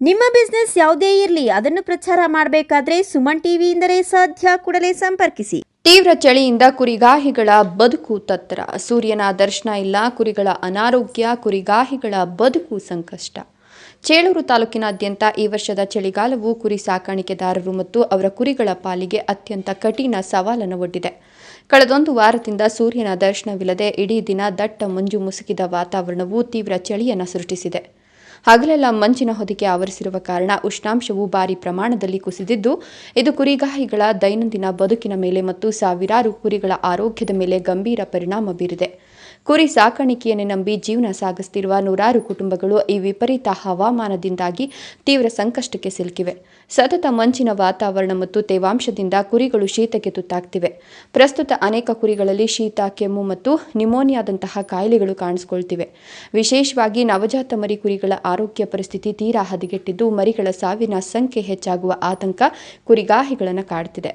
ನಿಮ್ಮ ಬಿಸ್ನೆಸ್ ಯಾವುದೇ ಇರಲಿ ಅದನ್ನು ಪ್ರಚಾರ ಮಾಡಬೇಕಾದ್ರೆ ಸುಮನ್ ಟಿವಿಯಿಂದಲೇ ಸಾಧ್ಯ. ಕೂಡಲೇ ಸಂಪರ್ಕಿಸಿ. ತೀವ್ರ ಚಳಿಯಿಂದ ಕುರಿಗಾಹಿಗಳ ಬದುಕು ತತ್ತರ. ಸೂರ್ಯನ ದರ್ಶನ ಇಲ್ಲ, ಕುರಿಗಳ ಅನಾರೋಗ್ಯ, ಕುರಿಗಾಹಿಗಳ ಬದುಕು ಸಂಕಷ್ಟ. ಚೇಳೂರು ತಾಲೂಕಿನಾದ್ಯಂತ ಈ ವರ್ಷದ ಚಳಿಗಾಲವು ಕುರಿ ಸಾಕಾಣಿಕೆದಾರರು ಮತ್ತು ಅವರ ಕುರಿಗಳ ಪಾಲಿಗೆ ಅತ್ಯಂತ ಕಠಿಣ ಸವಾಲನ್ನು ಒಡ್ಡಿದೆ. ಕಳೆದೊಂದು ವಾರದಿಂದ ಸೂರ್ಯನ ದರ್ಶನವಿಲ್ಲದೆ ಇಡೀ ದಿನ ದಟ್ಟ ಮಂಜು ಮುಸುಕಿದ ವಾತಾವರಣವು ತೀವ್ರ ಚಳಿಯನ್ನು ಸೃಷ್ಟಿಸಿದೆ. ಹಗಲೆಲ್ಲ ಮಂಜಿನ ಹೊದಿಕೆ ಆವರಿಸಿರುವ ಕಾರಣ ಉಷ್ಣಾಂಶವು ಭಾರಿ ಪ್ರಮಾಣದಲ್ಲಿ ಕುಸಿದಿದ್ದು, ಇದು ಕುರಿಗಾಹಿಗಳ ದೈನಂದಿನ ಬದುಕಿನ ಮೇಲೆ ಮತ್ತು ಸಾವಿರಾರು ಕುರಿಗಳ ಆರೋಗ್ಯದ ಮೇಲೆ ಗಂಭೀರ ಪರಿಣಾಮ ಬೀರಿದೆ. ಕುರಿ ಸಾಕಾಣಿಕೆಯನ್ನೇ ನಂಬಿ ಜೀವನ ಸಾಗಿಸುತ್ತಿರುವ ನೂರಾರು ಕುಟುಂಬಗಳು ಈ ವಿಪರೀತ ಹವಾಮಾನದಿಂದಾಗಿ ತೀವ್ರ ಸಂಕಷ್ಟಕ್ಕೆ ಸಿಲುಕಿವೆ. ಸತತ ಮಂಜಿನ ವಾತಾವರಣ ಮತ್ತು ತೇವಾಂಶದಿಂದ ಕುರಿಗಳು ಶೀತಕ್ಕೆ ತುತ್ತಾಗ್ತಿವೆ. ಪ್ರಸ್ತುತ ಅನೇಕ ಕುರಿಗಳಲ್ಲಿ ಶೀತ, ಕೆಮ್ಮು ಮತ್ತು ನ್ಯುಮೋನಿಯಾದಂತಹ ಕಾಯಿಲೆಗಳು ಕಾಣಿಸಿಕೊಳ್ತಿವೆ. ವಿಶೇಷವಾಗಿ ನವಜಾತ ಮರಿ ಕುರಿಗಳ ಆರೋಗ್ಯ ಪರಿಸ್ಥಿತಿ ತೀರಾ ಹದಗೆಟ್ಟಿದ್ದು, ಮರಿಗಳ ಸಾವಿನ ಸಂಖ್ಯೆ ಹೆಚ್ಚಾಗುವ ಆತಂಕ ಕುರಿಗಾಹಿಗಳನ್ನು ಕಾಡುತ್ತಿದೆ.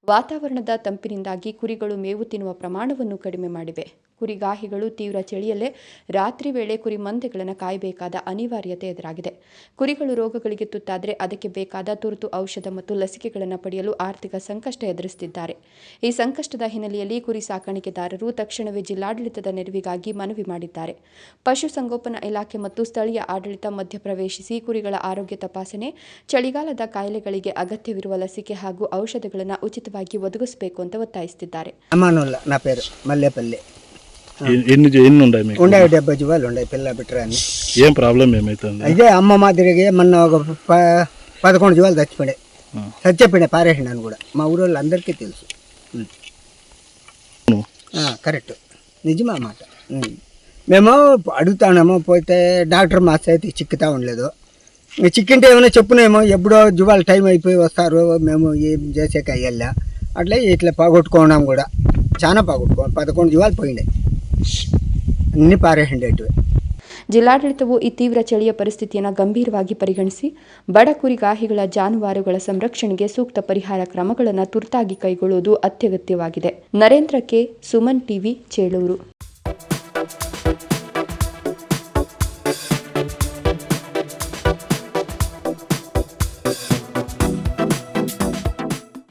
ವಾತಾವರಣದ ತಂಪಿನಿಂದಾಗಿ ಕುರಿಗಳು ಮೇವು ತಿನ್ನುವ ಪ್ರಮಾಣವನ್ನು ಕಡಿಮೆ ಮಾಡಿವೆ. ಕುರಿಗಾಹಿಗಳು ತೀವ್ರ ಚಳಿಯಲ್ಲೇ ರಾತ್ರಿ ವೇಳೆ ಕುರಿ ಮಂದೆಗಳನ್ನು ಕಾಯಬೇಕಾದ ಅನಿವಾರ್ಯತೆ ಎದುರಾಗಿದೆ. ಕುರಿಗಳು ರೋಗಗಳಿಗೆ ತುತ್ತಾದರೆ ಅದಕ್ಕೆ ಬೇಕಾದ ತುರ್ತು ಔಷಧ ಮತ್ತು ಲಸಿಕೆಗಳನ್ನು ಪಡೆಯಲು ಆರ್ಥಿಕ ಸಂಕಷ್ಟ ಎದುರಿಸುತ್ತಿದ್ದಾರೆ. ಈ ಸಂಕಷ್ಟದ ಹಿನ್ನೆಲೆಯಲ್ಲಿ ಕುರಿ ಸಾಕಾಣಿಕೆದಾರರು ತಕ್ಷಣವೇ ಜಿಲ್ಲಾಡಳಿತದ ನೆರವಿಗಾಗಿ ಮನವಿ ಮಾಡಿದ್ದಾರೆ. ಪಶುಸಂಗೋಪನಾ ಇಲಾಖೆ ಮತ್ತು ಸ್ಥಳೀಯ ಆಡಳಿತ ಮಧ್ಯಪ್ರವೇಶಿಸಿ ಕುರಿಗಳ ಆರೋಗ್ಯ ತಪಾಸಣೆ, ಚಳಿಗಾಲದ ಕಾಯಿಲೆಗಳಿಗೆ ಅಗತ್ಯವಿರುವ ಲಸಿಕೆ ಹಾಗೂ ಔಷಧಗಳನ್ನು ಉಚಿತವಾಗಿ ಒದಗಿಸಬೇಕು ಅಂತ ఒత్తాయిస్తున్నారు. అమానుల్లా నా పేరు మల్లేపల్లి. ఎన్ని ఉన్నాయి? ఉండే 70 జీవాలు ఉన్నాయి, పిల్ల బిట్టరాని. ఏం ప్రాబ్లం ఏమైతుంది? అదే అమ్మ మాదిరిగా మొన్న ఒక 11 జీవాలు చచ్చిపోయినాయి పారేసినాను కూడా. మా ఊరోళ్ళు అందరికీ తెలుసు. కరెక్ట్, నిజమా మాట. మేము అడుగుతానేమో, పోతే డాక్టర్ మా చేతి చిక్కుతా ఉండలేదు. చిక్కింటే ఏమైనా చెప్పునేమో, ఎప్పుడో జువాలు టైం అయిపోయి వస్తారు, మేము ఏం చేసేక అయ్యల్లా. అట్లా ఇట్లా పోగొట్టుకోవడం కూడా చాలా పోగొట్టుకోవాలి. 11 జీవాలు పోయినాయి, అన్ని పారేసిండేటివి. ಜಿಲ್ಲಾಡಳಿತವು ಈ ತೀವ್ರ ಚಳಿಯ ಪರಿಸ್ಥಿತಿಯನ್ನು ಗಂಭೀರವಾಗಿ ಪರಿಗಣಿಸಿ ಬಡ ಕುರಿಗಾಹಿಗಳ ಜಾನುವಾರುಗಳ ಸಂರಕ್ಷಣೆಗೆ ಸೂಕ್ತ ಪರಿಹಾರ ಕ್ರಮಗಳನ್ನು ತುರ್ತಾಗಿ ಕೈಗೊಳ್ಳುವುದು ಅತ್ಯಗತ್ಯವಾಗಿದೆ. Narendra K, Suman TV, Chelur.